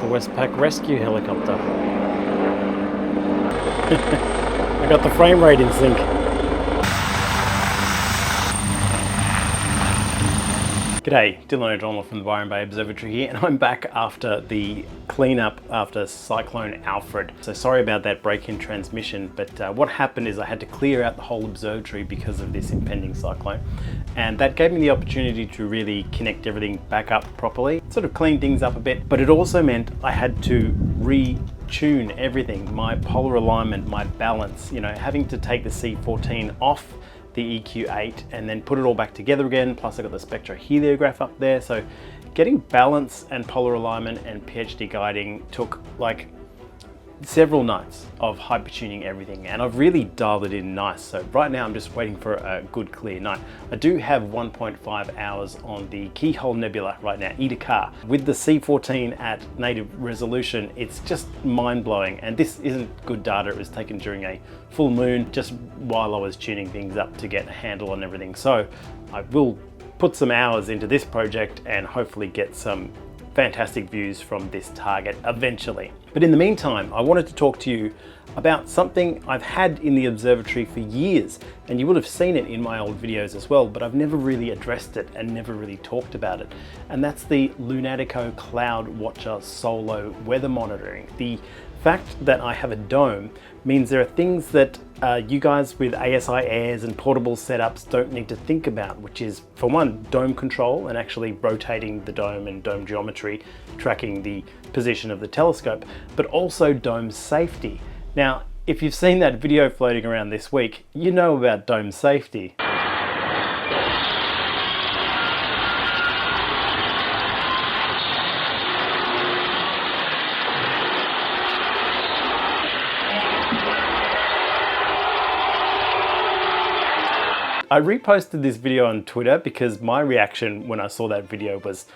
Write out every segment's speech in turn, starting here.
the Westpac rescue helicopter. I got the frame rate in sync. G'day, Dylan O'Donnell from the Byron Bay Observatory here, and I'm back after the cleanup after Cyclone Alfred. So sorry about that break in transmission, but what happened is I had to clear out the whole observatory because of this impending cyclone. And that gave me the opportunity to really connect everything back up properly, sort of clean things up a bit, but it also meant I had to retune everything, my polar alignment, my balance, you know, having to take the C14 off the EQ8 and then put it all back together again. Plus I got the spectroheliograph up there. So getting balance and polar alignment and PhD guiding took like several nights of hypertuning everything, and I've really dialed it in nice. So right now I'm just waiting for a good clear night. I do have 1.5 hours on the Keyhole Nebula right now, Eta Ka. With the C14 at native resolution, it's just mind-blowing, and this isn't good data. It was taken during a full moon, just while I was tuning things up to get a handle on everything. So I will put some hours into this project and hopefully get some fantastic views from this target eventually. But in the meantime, I wanted to talk to you about something I've had in the observatory for years, and you would have seen it in my old videos as well, but I've never really addressed it and never really talked about it. And that's the Lunatico Cloudwatcher solo weather monitoring. The fact that I have a dome means there are things that you guys with ASI airs and portable setups don't need to think about, which is, for one, dome control and actually rotating the dome and dome geometry, tracking the position of the telescope, but also dome safety. Now, if you've seen that video floating around this week, you know about dome safety. I reposted this video on Twitter because my reaction when I saw that video was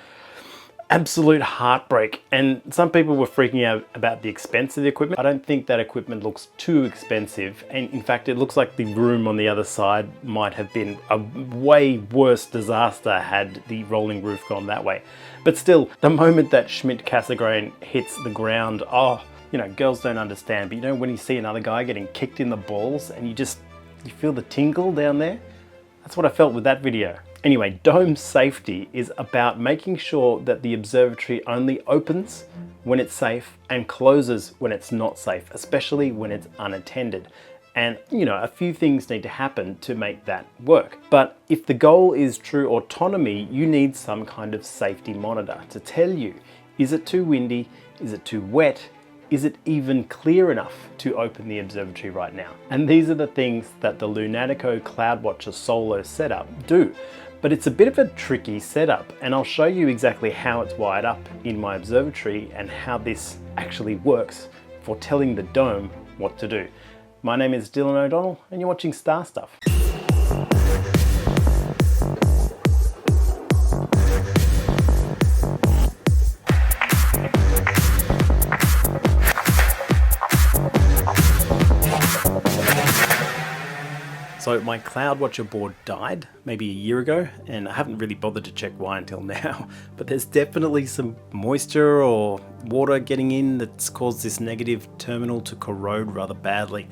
absolute heartbreak, and some people were freaking out about the expense of the equipment. I don't think that equipment looks too expensive, and in fact it looks like the room on the other side might have been a way worse disaster had the rolling roof gone that way. But still, the moment that Schmidt-Cassegrain hits the ground, oh, you know, girls don't understand, but you know when you see another guy getting kicked in the balls and you feel the tingle down there? That's what I felt with that video. Anyway, dome safety is about making sure that the observatory only opens when it's safe and closes when it's not safe, especially when it's unattended. And you know, a few things need to happen to make that work. But if the goal is true autonomy, you need some kind of safety monitor to tell you, is it too windy? Is it too wet? Is it even clear enough to open the observatory right now? And these are the things that the Lunatico Cloudwatcher solo setup do. But it's a bit of a tricky setup, and I'll show you exactly how it's wired up in my observatory and how this actually works for telling the dome what to do. My name is Dylan O'Donnell, and you're watching Star Stuff. So my Cloudwatcher board died maybe a year ago, and I haven't really bothered to check why until now, but there's definitely some moisture or water getting in that's caused this negative terminal to corrode rather badly.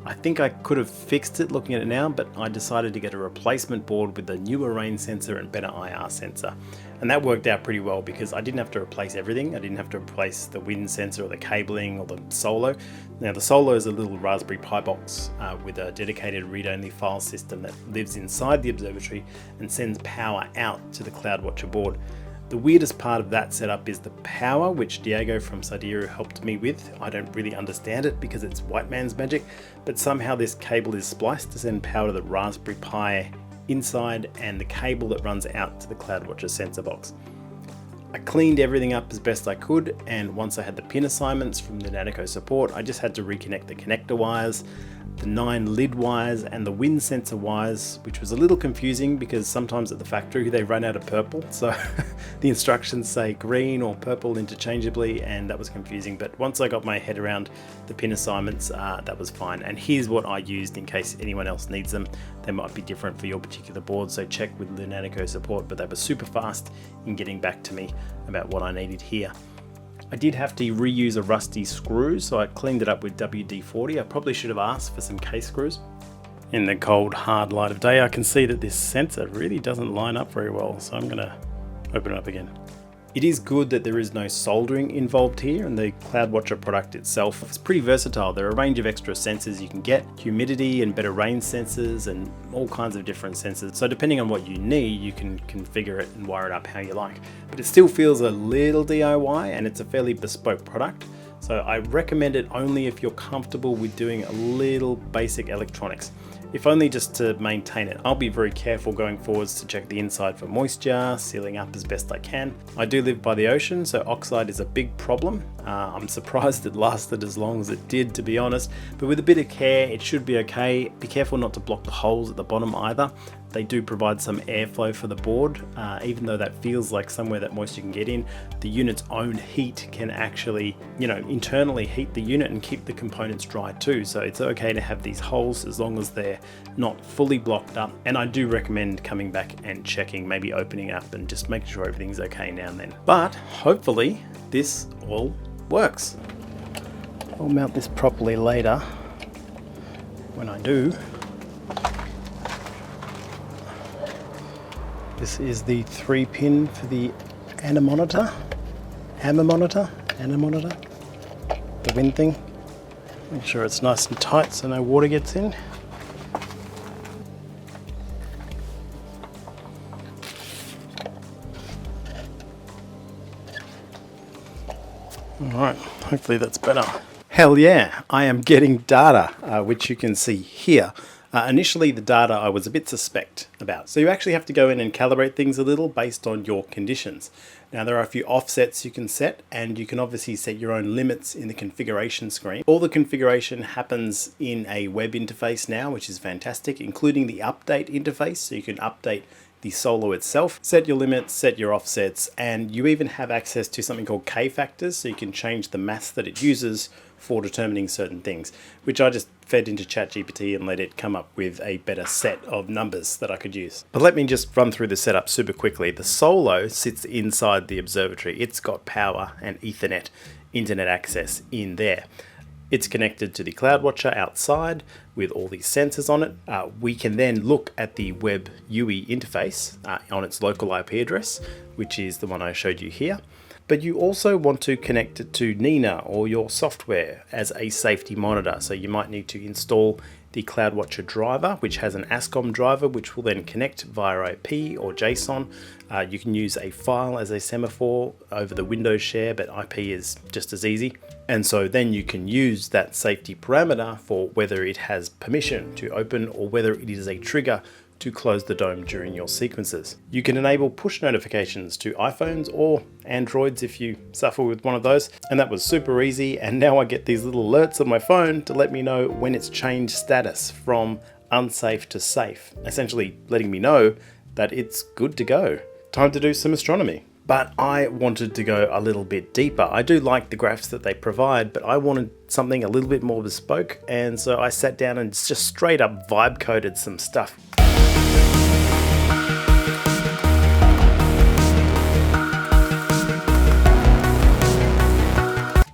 I think I could have fixed it looking at it now, but I decided to get a replacement board with a newer rain sensor and better IR sensor. And that worked out pretty well because I didn't have to replace everything. I didn't have to replace the wind sensor or the cabling or the Solo. Now the Solo is a little Raspberry Pi box with a dedicated read-only file system that lives inside the observatory and sends power out to the Cloudwatcher board. The weirdest part of that setup is the power, which Diego from Sidereal helped me with. I don't really understand it because it's white man's magic, but somehow this cable is spliced to send power to the Raspberry Pi inside and the cable that runs out to the Cloudwatcher sensor box. I cleaned everything up as best I could, and once I had the pin assignments from the Lunatico support, I just had to reconnect the connector wires, the 9 lid wires and the wind sensor wires, which was a little confusing because sometimes at the factory they run out of purple, so the instructions say green or purple interchangeably, and that was confusing. But once I got my head around the pin assignments, that was fine. And here's what I used in case anyone else needs them. They might be different for your particular board, so check with Lunatico support, but they were super fast in getting back to me about what I needed here. I did have to reuse a rusty screw, so I cleaned it up with WD-40. I probably should have asked for some case screws. In the cold, hard light of day, I can see that this sensor really doesn't line up very well, so I'm gonna open it up again. It is good that there is no soldering involved here, and the Cloudwatcher product itself is pretty versatile. There are a range of extra sensors you can get, humidity and better rain sensors and all kinds of different sensors. So depending on what you need, you can configure it and wire it up how you like. But it still feels a little DIY, and it's a fairly bespoke product. So I recommend it only if you're comfortable with doing a little basic electronics. If only just to maintain it. I'll be very careful going forwards to check the inside for moisture, sealing up as best I can. I do live by the ocean, so oxide is a big problem. I'm surprised it lasted as long as it did, to be honest, but with a bit of care, it should be okay. Be careful not to block the holes at the bottom either. They do provide some airflow for the board, even though that feels like somewhere that moisture can get in. The unit's own heat can actually, internally heat the unit and keep the components dry too. So it's okay to have these holes as long as they're not fully blocked up. And I do recommend coming back and checking, maybe opening up and just making sure everything's okay now and then. But hopefully this all works. I'll mount this properly later. When I do, this is the 3-pin for the hammer monitor, the wind thing. Make sure it's nice and tight so no water gets in. Alright, hopefully that's better. Hell yeah, I am getting data, which you can see here. Initially, the data I was a bit suspect about. So you actually have to go in and calibrate things a little based on your conditions. Now there are a few offsets you can set, and you can obviously set your own limits in the configuration screen. All the configuration happens in a web interface now, which is fantastic, including the update interface. So you can update the solo itself, set your limits, set your offsets, and you even have access to something called K-factors, so you can change the maths that it uses for determining certain things, which I just fed into ChatGPT and let it come up with a better set of numbers that I could use. But let me just run through the setup super quickly. The Solo sits inside the observatory. It's got power and Ethernet internet access in there. It's connected to the Cloudwatcher outside with all these sensors on it. We can then look at the web UI interface on its local IP address, which is the one I showed you here. But you also want to connect it to Nina or your software as a safety monitor. So you might need to install the Cloudwatcher driver, which has an ASCOM driver, which will then connect via IP or JSON. You can use a file as a semaphore over the Windows share, but IP is just as easy. And so then you can use that safety parameter for whether it has permission to open or whether it is a trigger to close the dome during your sequences. You can enable push notifications to iPhones or Androids if you suffer with one of those. And that was super easy. And now I get these little alerts on my phone to let me know when it's changed status from unsafe to safe, essentially letting me know that it's good to go. Time to do some astronomy. But I wanted to go a little bit deeper. I do like the graphs that they provide, but I wanted something a little bit more bespoke. And so I sat down and just straight up vibe coded some stuff.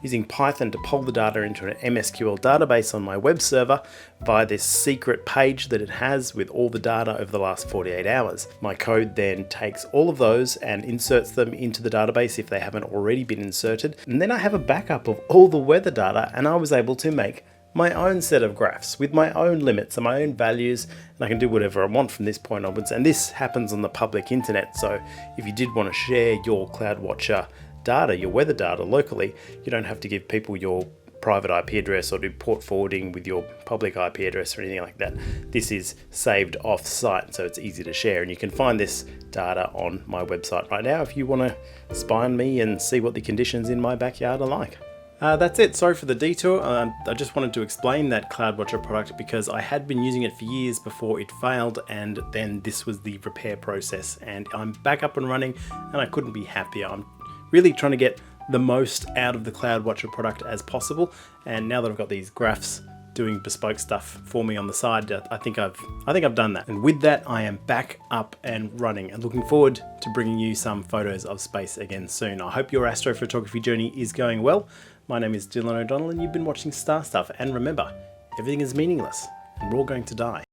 Using Python to pull the data into an MSQL database on my web server via this secret page that it has with all the data over the last 48 hours. My code then takes all of those and inserts them into the database if they haven't already been inserted. And then I have a backup of all the weather data, and I was able to make my own set of graphs with my own limits and my own values, and I can do whatever I want from this point onwards. And this happens on the public internet, so if you did want to share your Cloudwatcher data, your weather data locally, you don't have to give people your private IP address or do port forwarding with your public IP address or anything like that. This is saved off site, so it's easy to share, and you can find this data on my website right now if you want to spy on me and see what the conditions in my backyard are like. That's it. Sorry for the detour. I just wanted to explain that Cloudwatcher product because I had been using it for years before it failed, and then this was the repair process, and I'm back up and running and I couldn't be happier. I'm really trying to get the most out of the Cloudwatcher product as possible, and now that I've got these graphs doing bespoke stuff for me on the side. I think I've done that. And with that, I am back up and running and looking forward to bringing you some photos of space again soon. I hope your astrophotography journey is going well. My name is Dylan O'Donnell and you've been watching Star Stuff. And remember, everything is meaningless and we're all going to die.